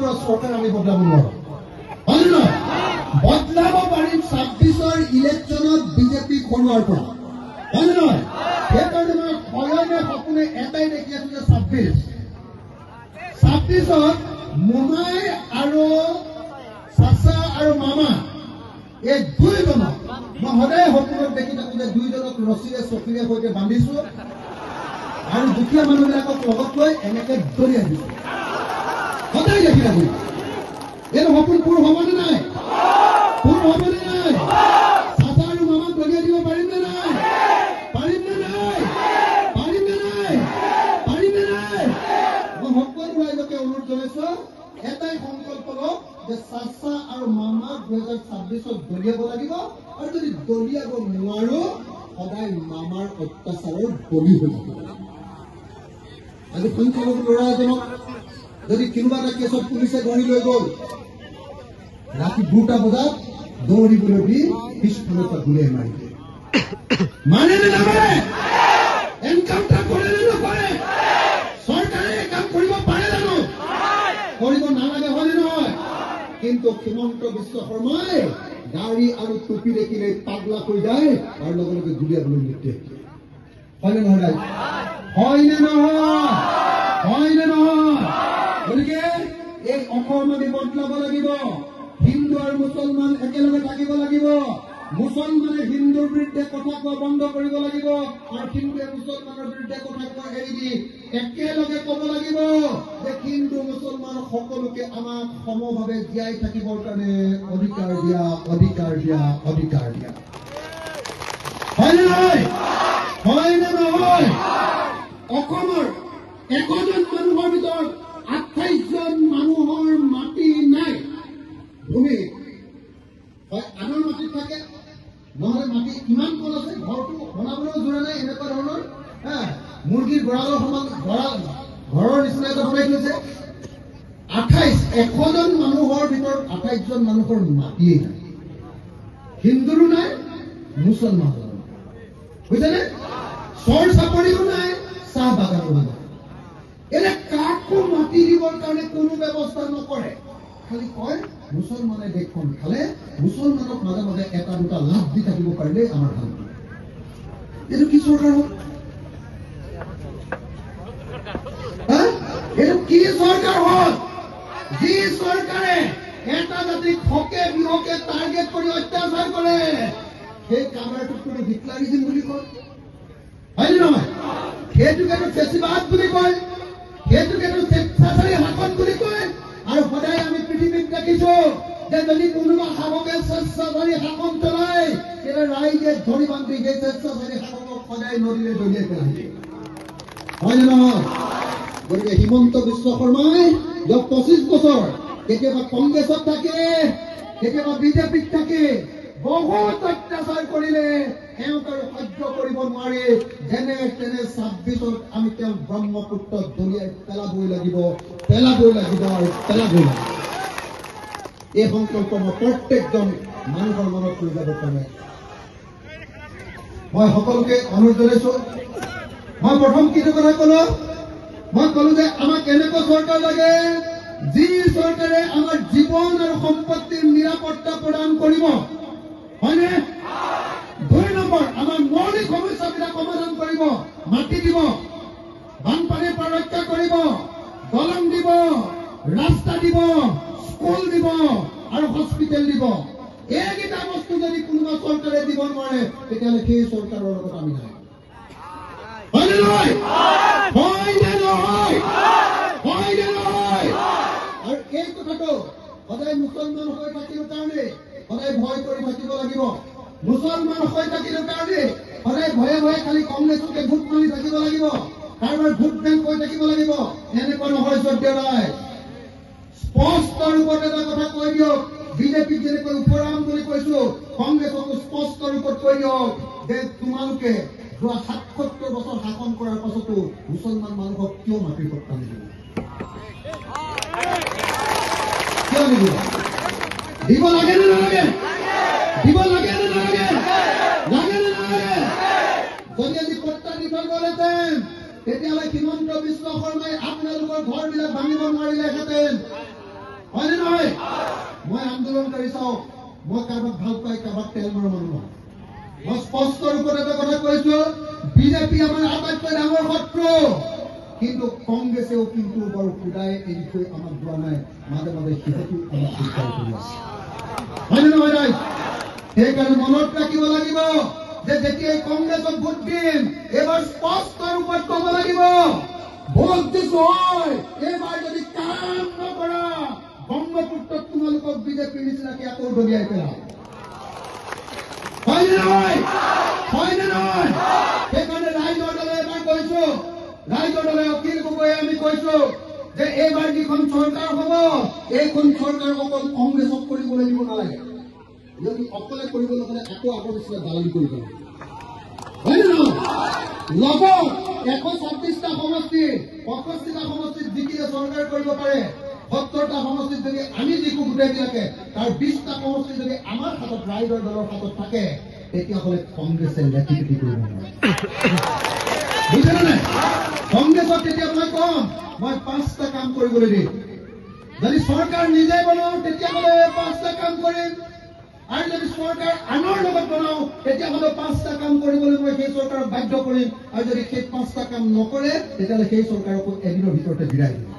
পৰা চৰকাৰ আমি বদলাব নোৱাৰো হয় নহয় বদলাব পাৰিম 26ৰ ইলেকশ্যনত বিজেপি খৰুৱাৰ পৰা হয় নহয় সেইকাৰণে মই সয়নে সপোনে এটাই দেখি আছো যে 26ত মোমাই আৰু চাচা আৰু মামা এই দুইজনক মই সদায় সপোনত দেখি থাকো যে দুইজনক ৰছীৰে চকীৰে সৈতে বান্ধিছো আৰু দুখীয়া মানুহবিলাকক লগত লৈ এনেকে দলিয়াই দিছো সদায় দেখি থাকো এইটো সপোন পূৰ হ'বনে নাই পূৰ হ'বনে নাই চাচা আৰু মামাক দলিয়াই দিব পাৰিম নে নাই পাৰিম নে নাই পাৰিম নে নাই পাৰিম নে নাই মই সকলো ৰাইজকে অনুৰোধ জনাইছো এটাই সংকল্প লওক যে চাচা আৰু মামাক 2026ত দলিয়াব লাগিব আৰু যদি দলিয়াব নোৱাৰো সদায় মামাৰ অত্যাচাৰৰ বলি হৈ থাকিব আজি সংখ্যালঘু ল'ৰা এজনক যদি কোনোবা এটা কেছত পুলিচে ধৰি লৈ গ'ল ৰাতি 2টা বজাত দৌৰিবলৈ দি পিছফালৰ পৰা গুলিয়াই মাৰি দিয়ে মানে নে নামাৰে এনকাউণ্টাৰ কৰে নে নকৰে চৰকাৰে এই কাম কৰিব পাৰে জানো কৰিব নালাগে হয়নে নহয় কিন্তু হিমন্ত বিশ্ব শৰ্মাই গাড়ী আৰু টুপি দেখিলে পাগলা হৈ যায় আৰু লগে লগে গুলিয়াবলৈ নিৰ্দেশ দিয়ে হয়নে নহয় হয়নে নহয় হয়নে নহয় গতিকে এই অসম আমি বদলাব লাগিব হিন্দু আৰু মুছলমান একেলগে থাকিব লাগিব মুছলমানে হিন্দুৰ বিৰুদ্ধে কথা কোৱা বন্ধ কৰিব লাগিব আৰু হিন্দুৱে মুছলমানৰ বিৰুদ্ধে কথা কোৱা এৰি দি একেলগে ক'ব লাগিব যে হিন্দু মুছলমান সকলোকে আমাক সমভাৱে জীয়াই থাকিবৰ কাৰণে অধিকাৰ দিয়া অধিকাৰ দিয়া অধিকাৰ দিয়া হয়নে নহয় হয়নে নহয় অসমৰ 100জন মানুহৰ ভিতৰত 28জন মানুহৰ মাটি নাই ভূমি হয় আনৰ মাটিত থাকে নহলে মাটি কিমান কল আছে ঘৰটো বনাবলৈও জোৰা নাই এনেকুৱা ধৰণৰ মুৰ্গীৰ গঁৰালৰ সমান ঘৰৰ নিচিনা এটা বনাই থৈছে 100জন মানুহৰ ভিতৰত 28জন মানুহৰ মাটিয়েই নাই হিন্দুৰো নাই মুছলমানৰো নাই বুজিছেনে চৰ চাপৰিও নাই চাহ বাগানো নাই এনে কাকো মাটি দিবৰ কাৰণে কোনো ব্যৱস্থা নকৰে খালি কয় মুছলমানে দেশখন খালে মুছলমানক মাজে মাজে এটা দুটা লাভ দি থাকিব পাৰিলে আমাৰ ভাল এইটো কি চৰকাৰ হ'ল এইটো কি চৰকাৰ হ'ল যি চৰকাৰে এটা জাতিক হকে বিহকে টাৰ্গেট কৰি অত্যাচাৰ কৰে সেই কামাৰটোক কোনো ভিক্লাৰিজিম বুলি কয় হয়নে নহয় সেইটোকেতো ফেচিবাদ বুলি কয় সেইটোকেতো স্বেচ্ছাচাৰী শাসন বুলি কয় আৰু সদায় আমি পৃথিৱীত দেখিছো যে যদি কোনোবা শাসকে স্বেচ্ছাচাৰী শাসন চলায় তেনে ৰাইজে ধৰি বান্ধি সেই স্বেচ্ছাচাৰী শাসকক সদায় নদীৰে দলিয়াই পেলাই দিয়ে হয়নে নহয় গতিকে হিমন্ত বিশ্ব শৰ্মাই 25 বছৰ কেতিয়াবা কংগ্ৰেছত থাকে কেতিয়াবা বিজেপিত থাকে বহুত অত্যাচাৰ কৰিলে তেওঁক আৰু সহ্য কৰিব নোৱাৰি যেনে তেনে 26ত আমি তেওঁক ব্ৰহ্মপুত্ৰত দলিয়াই পেলাবই লাগিব আৰু পেলাবই লাগিব এই সংকল্প মই প্ৰত্যেকজন মানুহৰ মনত লৈ যাব পাৰে মই সকলোকে অনুৰোধ জনাইছো মই প্ৰথম কিছু কথা কলো মই কলো যে আমাক এনেকুৱা চৰকাৰ লাগে যি চৰকাৰে আমাৰ জীৱন আৰু সম্পত্তিৰ নিৰাপত্তা প্ৰদান কৰিব হয়নে 2 নম্বৰ আমাৰ মৌলিক সমস্যাবিলাক সমাধান কৰিব মাটি দিব বানপানীৰ পৰা ৰক্ষা কৰিব দলং দিব ৰাস্তা দিব স্কুল দিব আৰু হস্পিটেল দিব এইকেইটা বস্তু যদি কোনোবা চৰকাৰে দিব নোৱাৰে তেতিয়াহ'লে সেই চৰকাৰৰ লগত আমি নাই হয়নে নহয় হয়নে নহয় হয়নে নহয় আৰু এই কথাটো সদায় মুছলমান হৈ থাকিব কাৰণে সদায় ভয় কৰি থাকিব লাগিব মুছলমান হৈ থাকিব কাৰণে সদায় ভয়ে ভয়ে খালি কংগ্ৰেছকে ভোট মাৰি থাকিব লাগিব কাৰোবাৰ ভোট বেংক হৈ থাকিব লাগিব এনেকুৱা নহয় সত্যৰাই স্পষ্ট ৰূপত এটা কথা কৈ দিয়ক বিজেপিক যেনেকৈ উপৰাম বুলি কৈছো কংগ্ৰেছকো স্পষ্ট ৰূপত কৈ দিয়ক যে তোমালোকে যোৱা ৭৭ বছৰ শাসন কৰাৰ পাছতো মুছলমান মানুহক কিয় মাটিৰ পট্টা নিদিব কিয় নিদিব দিব লাগে নে নালাগে দিব লাগে নে নালাগে লাগে নে নালাগে যদি আজি পট্টা দি থৈ গ'লহেঁতেন তেতিয়াহ'লে হিমন্ত বিশ্ব শৰ্মাই আপোনালোকৰ ঘৰবিলাক ভাঙিব নোৱাৰিলেহেঁতেন আন্দোলনকাৰী চাওক মই কাৰোবাক ভাল পাই কাৰোবাক তেল মৰা মানুহ নহয় মই স্পষ্ট ৰূপত এটা কথা কৈছো বিজেপি আমাৰ আটাইতকৈ ডাঙৰ শত্ৰু কিন্তু কংগ্ৰেছেও কিন্তু বৰ খুদাই এই বিষয়ে আমাক যোৱা নাই মাজে মাজে সিহঁতো আমাক বিচাৰ কৰি আছে হয়নে নহয় ৰাইজ সেইকাৰণে মনত ৰাখিব লাগিব যে যেতিয়াই কংগ্ৰেছক ভোট দিম এবাৰ স্পষ্ট ৰূপত ক'ব লাগিব ভোট দিছো হয় এইবাৰ যদি কাম নকৰা ব্ৰহ্মপুত্ৰত তোমালোকক বিজেপিৰ নিচিনাকে আকৌ দলিয়াই পেলাম হয়নে নহয় সেইকাৰণে ৰাইজৰ দলে এবাৰ কৈছো ৰাইজৰ দলে অখিল গগৈয়ে আমি কৈছো যে এইবাৰ যিখন চৰকাৰ হ'ব এইখন চৰকাৰ অকল কংগ্ৰেছক কৰিবলৈ দিব নালাগে যদি অকলে কৰিবলৈ হ'লে আকৌ আগৰ নিচিনা দালালি কৰিব লাগে হয়নে নহয় ল'ব 126টা সমষ্টি 65টা সমষ্টিত জিকিলে চৰকাৰ কৰিব পাৰে 70টা সমষ্টিত যদি আমি জিকো গোটেইবিলাকে তাৰ 20টা সমষ্টি যদি আমাৰ হাতত ৰাইজৰ দলৰ হাতত থাকে তেতিয়াহ'লে কংগ্ৰেছে লেটিপিটি কৰিব নোৱাৰে বুজিলে নাই কংগ্ৰেছক তেতিয়া মই কম মই 5টা কাম কৰিবলৈ দিম যদি চৰকাৰ নিজে বনাওঁ তেতিয়াহ'লে 5টা কাম কৰিম আৰু যদি চৰকাৰ আনৰ লগত বনাওঁ তেতিয়াহ'লে 5টা কাম কৰিবলৈ মই সেই চৰকাৰক বাধ্য কৰিম আৰু যদি সেই 5টা কাম নকৰে তেতিয়াহ'লে সেই চৰকাৰকো এদিনৰ ভিতৰতে বিদায় দিম